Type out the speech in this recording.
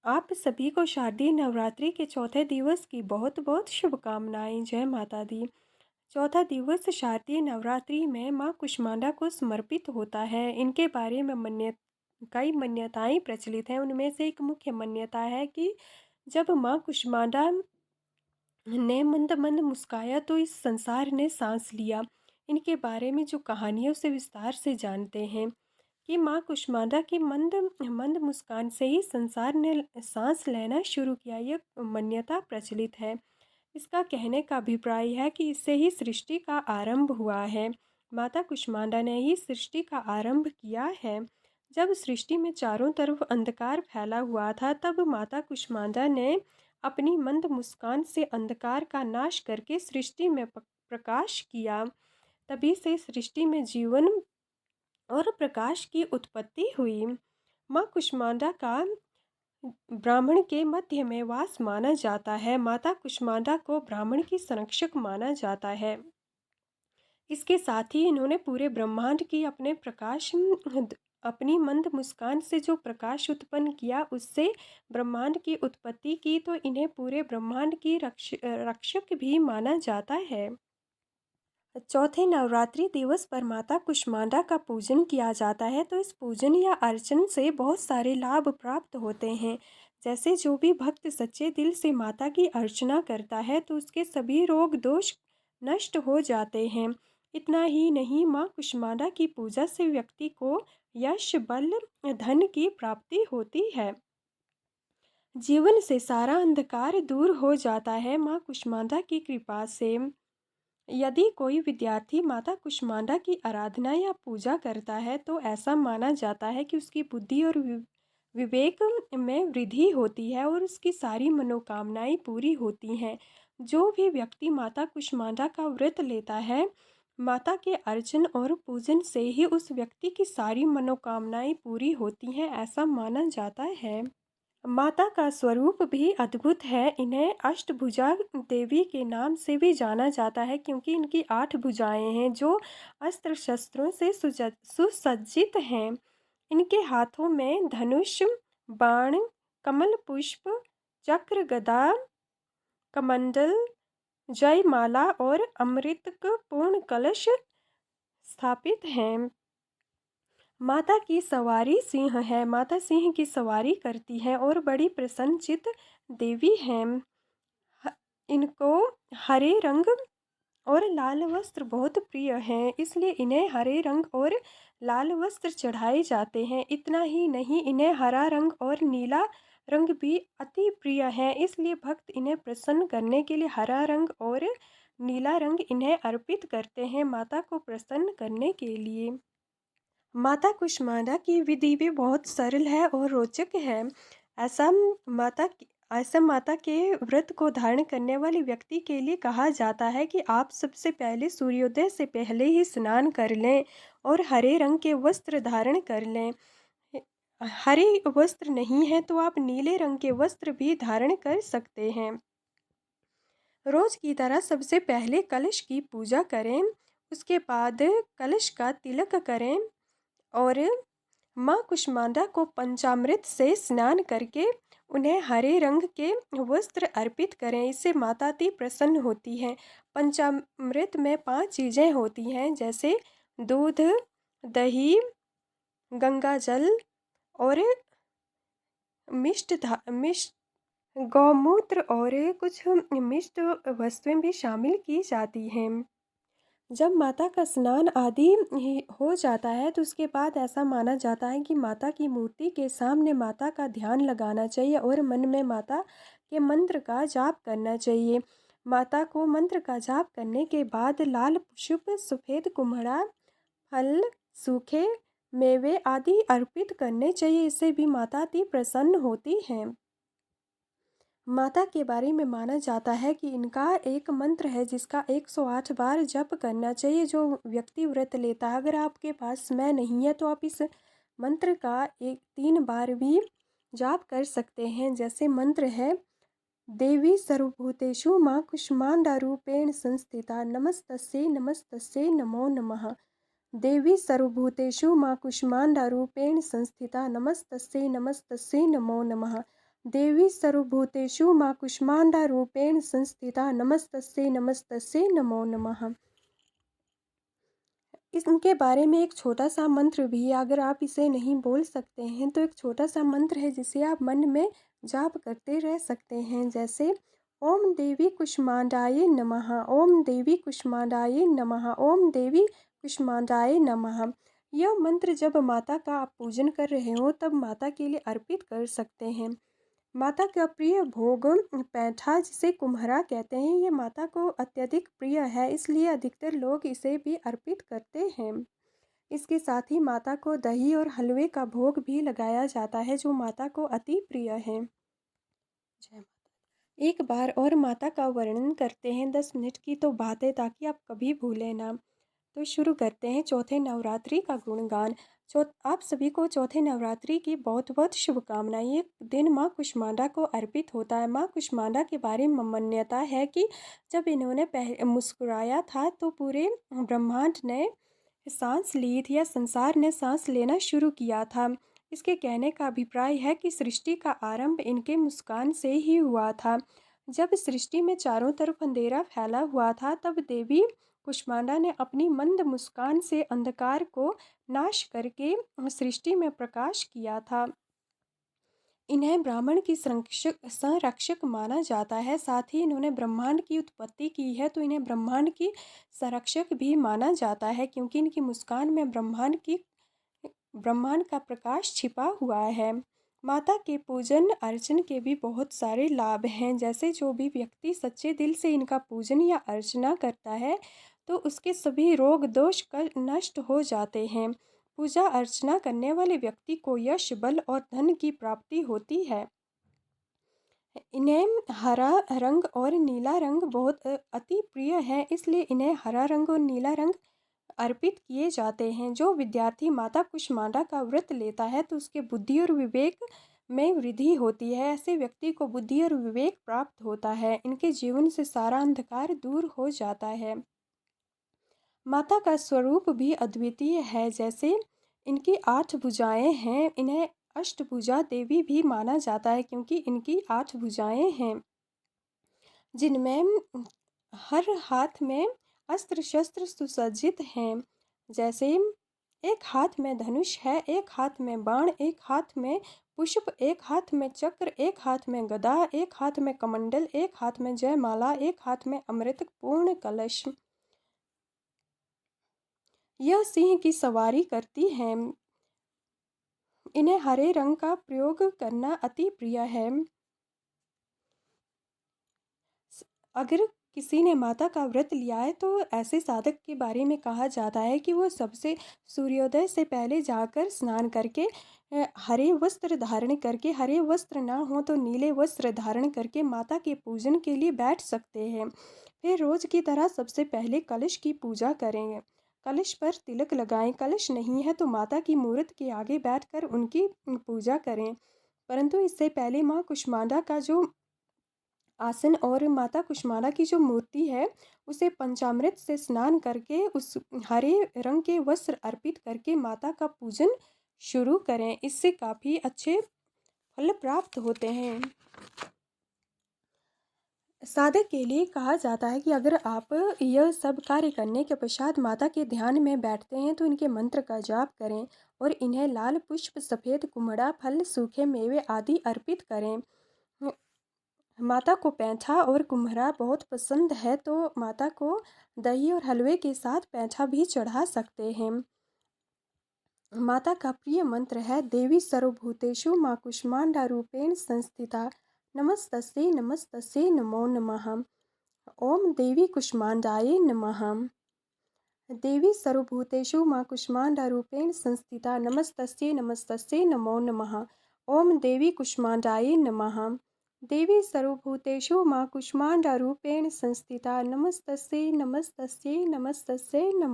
आप सभी को शारदीय नवरात्रि के चौथे दिवस की बहुत बहुत शुभकामनाएं। जय माता दी। चौथा दिवस शारदीय नवरात्रि में माँ कुष्मांडा को समर्पित होता है। इनके बारे में कई मान्यताएं प्रचलित हैं। उनमें से एक मुख्य मान्यता है कि जब माँ कुष्मांडा ने मंद मंद मुस्काया तो इस संसार ने सांस लिया। इनके बारे में जो कहानियों से विस्तार से जानते हैं कि माँ कुष्मांडा की मंद मंद मुस्कान से ही संसार ने सांस लेना शुरू किया, यह मान्यता प्रचलित है। इसका कहने का अभिप्राय है कि इससे ही सृष्टि का आरंभ हुआ है। माता कुष्मांडा ने ही सृष्टि का आरंभ किया है। जब सृष्टि में चारों तरफ अंधकार फैला हुआ था, तब माता कुष्मांडा ने अपनी मंद मुस्कान से अंधकार का नाश करके सृष्टि में प्रकाश किया। तभी से सृष्टि में जीवन और प्रकाश की उत्पत्ति हुई। माँ कुष्मांडा का ब्राह्मण के मध्य में वास माना जाता है। माता कुष्मांडा को ब्राह्मण की संरक्षक माना जाता है। इसके साथ ही इन्होंने पूरे ब्रह्मांड की अपनी मंद मुस्कान से जो प्रकाश उत्पन्न किया, उससे ब्रह्मांड की उत्पत्ति की, तो इन्हें पूरे ब्रह्मांड की रक्षक भी माना जाता है। चौथे नवरात्रि दिवस पर माता कुष्मांडा का पूजन किया जाता है। तो इस पूजन या अर्चन से बहुत सारे लाभ प्राप्त होते हैं। जैसे जो भी भक्त सच्चे दिल से माता की अर्चना करता है तो उसके सभी रोग दोष नष्ट हो जाते हैं। इतना ही नहीं, माँ कुष्मांडा की पूजा से व्यक्ति को यश, बल, धन की प्राप्ति होती है। जीवन से सारा अंधकार दूर हो जाता है माँ कुष्मांडा की कृपा से। यदि कोई विद्यार्थी माता कुष्मांडा की आराधना या पूजा करता है तो ऐसा माना जाता है कि उसकी बुद्धि और विवेक में वृद्धि होती है और उसकी सारी मनोकामनाएं पूरी होती हैं। जो भी व्यक्ति माता कुष्मांडा का व्रत लेता है, माता के अर्चन और पूजन से ही उस व्यक्ति की सारी मनोकामनाएं पूरी होती हैं, ऐसा माना जाता है। माता का स्वरूप भी अद्भुत है। इन्हें अष्टभुजा देवी के नाम से भी जाना जाता है, क्योंकि इनकी 8 भुजाएं हैं जो अस्त्र शस्त्रों से सुसज्जित हैं। इनके हाथों में धनुष, बाण, कमल पुष्प, चक्र, गदा, कमंडल, जयमाला और अमृतक पूर्ण कलश स्थापित हैं। माता की सवारी सिंह है। माता सिंह की सवारी करती है और बड़ी प्रसन्नचित देवी है। इनको हरे रंग और लाल वस्त्र बहुत प्रिय हैं, इसलिए इन्हें हरे रंग और लाल वस्त्र चढ़ाए जाते हैं। इतना ही नहीं, इन्हें हरा रंग और नीला रंग भी अति प्रिय है, इसलिए भक्त इन्हें प्रसन्न करने के लिए हरा रंग और नीला रंग इन्हें अर्पित करते हैं, माता को प्रसन्न करने के लिए। माता कुष्मांडा की विधि भी बहुत सरल है और रोचक है। ऐसा माता के व्रत को धारण करने वाले व्यक्ति के लिए कहा जाता है कि आप सबसे पहले सूर्योदय से पहले ही स्नान कर लें और हरे रंग के वस्त्र धारण कर लें। हरे वस्त्र नहीं है तो आप नीले रंग के वस्त्र भी धारण कर सकते हैं। रोज की तरह सबसे पहले कलश की पूजा करें, उसके बाद कलश का तिलक करें और माँ कुष्मांडा को पंचामृत से स्नान करके उन्हें हरे रंग के वस्त्र अर्पित करें। इससे माता अति प्रसन्न होती है। पंचामृत में 5 चीज़ें होती हैं, जैसे दूध, दही, गंगा जल और मिष्ट गौमूत्र और कुछ मिष्ट वस्तुएं भी शामिल की जाती हैं। जब माता का स्नान आदि हो जाता है तो उसके बाद ऐसा माना जाता है कि माता की मूर्ति के सामने माता का ध्यान लगाना चाहिए और मन में माता के मंत्र का जाप करना चाहिए। माता को मंत्र का जाप करने के बाद लाल पुष्प, सफ़ेद कुम्हड़ा, फल, सूखे मेवे आदि अर्पित करने चाहिए। इससे भी माता अति प्रसन्न होती हैं। माता के बारे में माना जाता है कि इनका एक मंत्र है जिसका 108 बार जप करना चाहिए जो व्यक्ति व्रत लेता है। अगर आपके पास समय नहीं है तो आप इस मंत्र का 3 बार भी जाप कर सकते हैं। जैसे मंत्र है, देवी सर्वभूतेषु माँ कुष्मांडा रूपेण संस्थिता नमस्तस्यै नमस्तस्यै नमो नमः। देवी सर्वभूतेषु माँ कुष्मांडा रूपेण संस्थिता नमस्तस्यै नमस्तस्यै नमो नमः। देवी सर्वभूतेषु मां कूष्मांडारूपेण संस्थिता नमस्तस्यै नमस्तस्यै नमो नमः। इनके बारे में एक छोटा सा मंत्र भी है, अगर आप इसे नहीं बोल सकते हैं तो एक छोटा सा मंत्र है जिसे आप मन में जाप करते रह सकते हैं, जैसे ओम देवी कुष्मांडाय नमः, ओम देवी कुष्मांडाय नमः, ओम देवी कुष्मांडाय नमः। यह मंत्र जब माता का आप पूजन कर रहे हो तब माता के लिए अर्पित कर सकते हैं। माता का प्रिय भोग पैठा, जिसे कुम्हरा कहते हैं, ये माता को अत्यधिक प्रिय है, इसलिए अधिकतर लोग इसे भी अर्पित करते हैं। इसके साथ ही माता को दही और हलवे का भोग भी लगाया जाता है जो माता को अति प्रिय है। जय माता। एक बार और माता का वर्णन करते हैं, 10 मिनट की तो बात है, ताकि आप कभी भूलें ना। तो शुरू करते हैं चौथे नवरात्रि का गुणगान। आप सभी को चौथे नवरात्रि की बहुत बहुत शुभकामनाएं। ये दिन माँ कुष्मांडा को अर्पित होता है। माँ कुष्मांडा के बारे में मान्यता है कि जब इन्होंने मुस्कुराया था तो पूरे ब्रह्मांड ने सांस ली थी, या संसार ने सांस लेना शुरू किया था। इसके कहने का अभिप्राय है कि सृष्टि का आरंभ इनके मुस्कान से ही हुआ था। जब सृष्टि में चारों तरफ अंधेरा फैला हुआ था तब देवी कुष्मांडा ने अपनी मंद मुस्कान से अंधकार को नाश करके सृष्टि में प्रकाश किया था। इन्हें ब्राह्मण की संरक्षक माना जाता है। साथ ही इन्होंने ब्रह्मांड की उत्पत्ति की है, तो इन्हें ब्रह्मांड की संरक्षक भी माना जाता है, क्योंकि इनकी मुस्कान में ब्रह्मांड का प्रकाश छिपा हुआ है। माता के पूजन अर्चन के भी बहुत सारे लाभ हैं, जैसे जो भी व्यक्ति सच्चे दिल से इनका पूजन या अर्चना करता है तो उसके सभी रोग दोष नष्ट हो जाते हैं। पूजा अर्चना करने वाले व्यक्ति को यश, बल और धन की प्राप्ति होती है। इन्हें हरा रंग और नीला रंग बहुत अति प्रिय है, इसलिए इन्हें हरा रंग और नीला रंग अर्पित किए जाते हैं। जो विद्यार्थी माता कुष्मांडा का व्रत लेता है तो उसके बुद्धि और विवेक में वृद्धि होती है। ऐसे व्यक्ति को बुद्धि और विवेक प्राप्त होता है। इनके जीवन से सारा अंधकार दूर हो जाता है। माता का स्वरूप भी अद्वितीय है, जैसे इनकी 8 भुजाएं हैं। इन्हें अष्टभुजा देवी भी माना जाता है, क्योंकि इनकी 8 भुजाएं हैं, जिनमें हर हाथ में अस्त्र शस्त्र सुसज्जित हैं। जैसे एक हाथ में धनुष है, एक हाथ में बाण, एक हाथ में पुष्प, एक हाथ में चक्र, एक हाथ में गदा, एक हाथ में कमंडल, एक हाथ में जयमाला, एक हाथ में अमृत पूर्ण कलश। यह सिंह की सवारी करती हैं। इन्हें हरे रंग का प्रयोग करना अति प्रिय है। अगर किसी ने माता का व्रत लिया है तो ऐसे साधक के बारे में कहा जाता है कि वो सबसे सूर्योदय से पहले जाकर स्नान करके हरे वस्त्र धारण करके, हरे वस्त्र ना हो तो नीले वस्त्र धारण करके माता के पूजन के लिए बैठ सकते हैं। फिर रोज की तरह सबसे पहले कलश की पूजा करेंगे। कलश पर तिलक लगाएं। कलश नहीं है तो माता की मूर्त के आगे बैठकर उनकी पूजा करें। परंतु इससे पहले माँ कुष्मांडा का जो आसन और माता कुष्मांडा की जो मूर्ति है उसे पंचामृत से स्नान करके उस हरे रंग के वस्त्र अर्पित करके माता का पूजन शुरू करें। इससे काफ़ी अच्छे फल प्राप्त होते हैं। साधक के लिए कहा जाता है कि अगर आप यह सब कार्य करने के पश्चात माता के ध्यान में बैठते हैं तो इनके मंत्र का जाप करें और इन्हें लाल पुष्प, सफ़ेद कुम्हड़ा, फल, सूखे मेवे आदि अर्पित करें। माता को पैंठा और कुम्हरा बहुत पसंद है, तो माता को दही और हलवे के साथ पैंठा भी चढ़ा सकते हैं। माता का प्रिय मंत्र है देवी सर्वभूतेषु माँ कुष्मांडा रूपेण संस्थिता नमस्तस्यै नमस्तस्यै नमो नमः। ओम देवी कुष्मांडाय नमः। देवी सर्वभूतेषु माँ कुष्मांडा रूपेण संस्थिता नमस्तस्यै नमस्तस्यै नमो नमः। ओम देवी कुष्मांडाय नमः। देवी सर्वभूतेषु माँ कुष्मांडा रूपेण संस्थिता नमस्तस्यै नमस्तस्यै नमस्तस्यै नमो